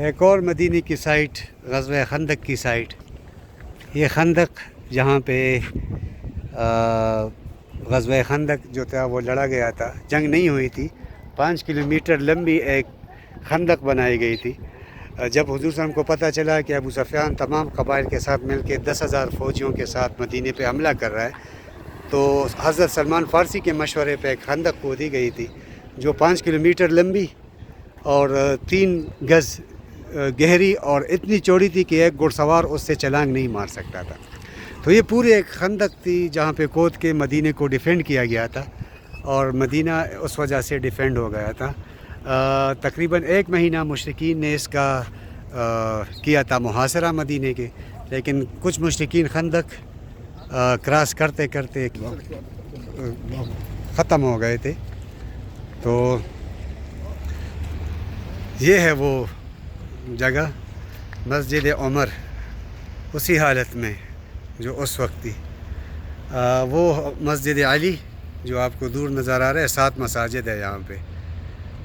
ایک اور مدینے کی سائٹ غزوہ خندق کی سائٹ. یہ خندق جہاں پہ غزوہ خندق جو تھا وہ لڑا گیا تھا، جنگ نہیں ہوئی تھی. 5 کلومیٹر لمبی ایک خندق بنائی گئی تھی. جب حضور صلی اللہ علیہ وسلم کو پتہ چلا کہ ابو سفیان تمام قبائل کے ساتھ مل کے 10,000 فوجیوں کے ساتھ مدینے پہ حملہ کر رہا ہے، تو حضرت سلمان فارسی کے مشورے پہ ایک خندق کھودی گئی تھی جو 5 کلومیٹر لمبی اور 3 گز گہری اور اتنی چوڑی تھی کہ ایک گھڑ سوار اس سے چھلانگ نہیں مار سکتا تھا. تو یہ پوری ایک خندق تھی جہاں پہ کھود کے مدینے کو ڈیفینڈ کیا گیا تھا، اور مدینہ اس وجہ سے ڈیفینڈ ہو گیا تھا. تقریباً 1 مہینہ مشرکین نے اس کا کیا تھا محاصرہ مدینے کے، لیکن کچھ مشرکین خندق کراس کرتے کرتے ختم ہو گئے تھے. تو یہ ہے وہ جگہ مسجد عمر، اسی حالت میں جو اس وقت تھی. وہ مسجد علی جو آپ کو دور نظر آ رہا ہے، 7 مساجد ہے یہاں پہ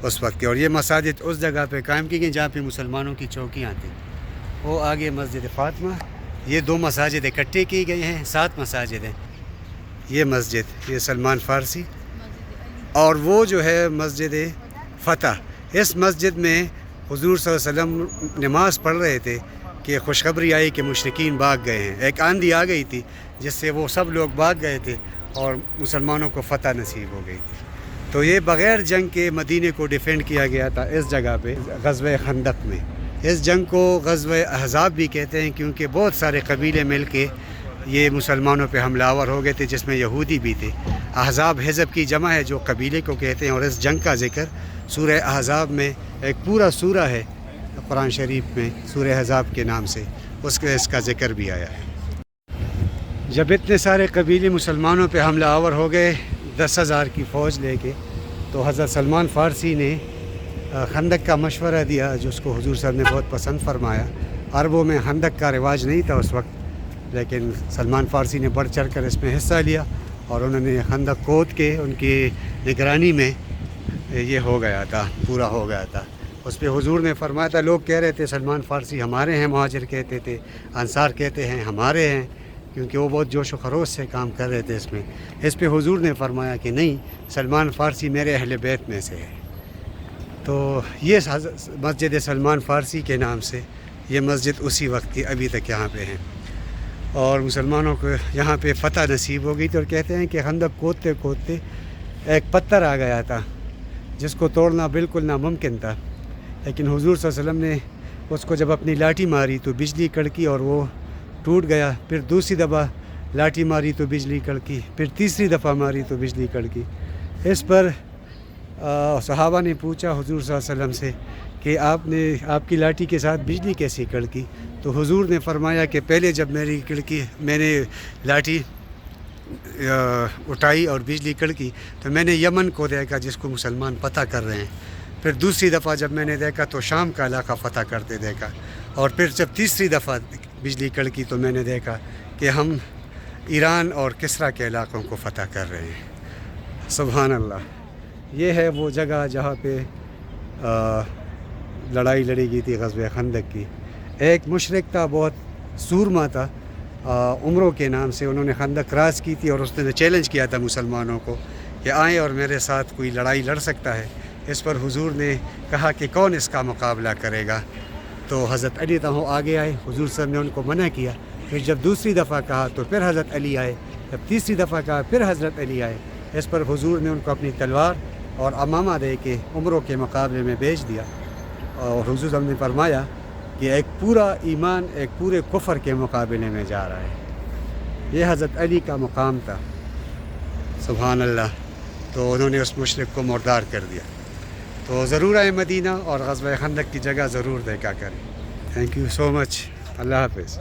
اس وقت کے، اور یہ مساجد اس جگہ پہ قائم کی گئی جہاں پہ مسلمانوں کی چوکیاں تھیں. وہ آگے مسجد فاطمہ، یہ 2 مساجد اکٹھے کی گئی ہیں، 7 مساجد ہیں. یہ مسجد، یہ سلمان فارسی، اور وہ جو ہے مسجد فتح. اس مسجد میں حضور صلی اللہ علیہ وسلم نماز پڑھ رہے تھے کہ خوشخبری آئی کہ مشرکین بھاگ گئے ہیں. ایک آندھی آ گئی تھی جس سے وہ سب لوگ بھاگ گئے تھے اور مسلمانوں کو فتح نصیب ہو گئی تھی. تو یہ بغیر جنگ کے مدینے کو ڈیفینڈ کیا گیا تھا اس جگہ پہ غزوہ خندق میں. اس جنگ کو غزوہ احزاب بھی کہتے ہیں کیونکہ بہت سارے قبیلے مل کے یہ مسلمانوں پہ حملہ آور ہو گئے تھے، جس میں یہودی بھی تھے. احزاب حزب کی جمع ہے جو قبیلے کو کہتے ہیں، اور اس جنگ کا ذکر سورہ احزاب میں ایک پورا سورہ ہے قرآن شریف میں سورہ احزاب کے نام سے، اس کا ذکر بھی آیا ہے. جب اتنے سارے قبیلے مسلمانوں پہ حملہ آور ہو گئے 10,000 کی فوج لے کے، تو حضرت سلمان فارسی نے خندق کا مشورہ دیا جو اس کو حضور صاحب نے بہت پسند فرمایا. عربوں میں خندق کا رواج نہیں تھا اس وقت، لیکن سلمان فارسی نے بڑھ چڑھ کر اس میں حصہ لیا، اور انہوں نے خندق کھود کے ان کی نگرانی میں یہ ہو گیا تھا، پورا ہو گیا تھا. اس پہ حضور نے فرمایا تھا، لوگ کہہ رہے تھے سلمان فارسی ہمارے ہیں، مہاجر کہتے تھے، انصار کہتے ہیں ہمارے ہیں، کیونکہ وہ بہت جوش و خروش سے کام کر رہے تھے اس میں. اس پہ حضور نے فرمایا کہ نہیں، سلمان فارسی میرے اہل بیت میں سے ہے. تو یہ مسجد سلمان فارسی کے نام سے یہ مسجد اسی وقت کی ابھی تک یہاں پہ ہیں، اور مسلمانوں کو یہاں پہ فتح نصیب ہو گئی تھی. اور کہتے ہیں کہ خندق کھودتے کھودتے ایک پتھر آ گیا تھا جس کو توڑنا بالکل ناممکن تھا، لیکن حضور صلی اللہ علیہ وسلم نے اس کو جب اپنی لاٹھی ماری تو بجلی کڑکی اور وہ ٹوٹ گیا. پھر دوسری دفعہ لاٹھی ماری تو بجلی کڑکی، پھر تیسری دفعہ ماری تو بجلی کڑکی. اس پر صحابہ نے پوچھا حضور صلی اللہ علیہ وسلم سے کہ آپ کی لاٹھی کے ساتھ بجلی کیسی کڑکی؟ تو حضور نے فرمایا کہ پہلے جب میں نے لاٹھی اٹھائی اور بجلی کڑکی تو میں نے یمن کو دیکھا جس کو مسلمان فتح کر رہے ہیں. پھر دوسری دفعہ جب میں نے دیکھا تو شام کا علاقہ فتح کرتے دیکھا، اور پھر جب تیسری دفعہ بجلی کڑکی تو میں نے دیکھا کہ ہم ایران اور کسرا کے علاقوں کو فتح کر رہے ہیں. سبحان اللہ. یہ ہے وہ جگہ جہاں پہ لڑائی لڑی گئی تھی غزوہ خندق کی. ایک مشرک تھا، بہت سورما تھا، عمروں کے نام سے، انہوں نے خندق کراس کی تھی، اور اس نے چیلنج کیا تھا مسلمانوں کو کہ آئیں اور میرے ساتھ کوئی لڑائی لڑ سکتا ہے. اس پر حضور نے کہا کہ کون اس کا مقابلہ کرے گا؟ تو حضرت علی تہوں آگے آئے. حضور صاحب نے ان کو منع کیا. پھر جب دوسری دفعہ کہا تو پھر حضرت علی آئے. جب تیسری دفعہ کہا پھر حضرت علی آئے. اس پر حضور نے ان کو اپنی تلوار اور امامہ دے کے عمروں کے مقابلے میں بھیج دیا، اور حضور صاحب نے فرمایا کہ ایک پورا ایمان ایک پورے کفر کے مقابلے میں جا رہا ہے. یہ حضرت علی کا مقام تھا. سبحان اللہ. تو انہوں نے اس مشرک کو مردار کر دیا. تو ضرور آئے مدینہ اور غزوہ خندق کی جگہ ضرور دیکھا کریں. تھینک یو سو مچ. اللہ حافظ.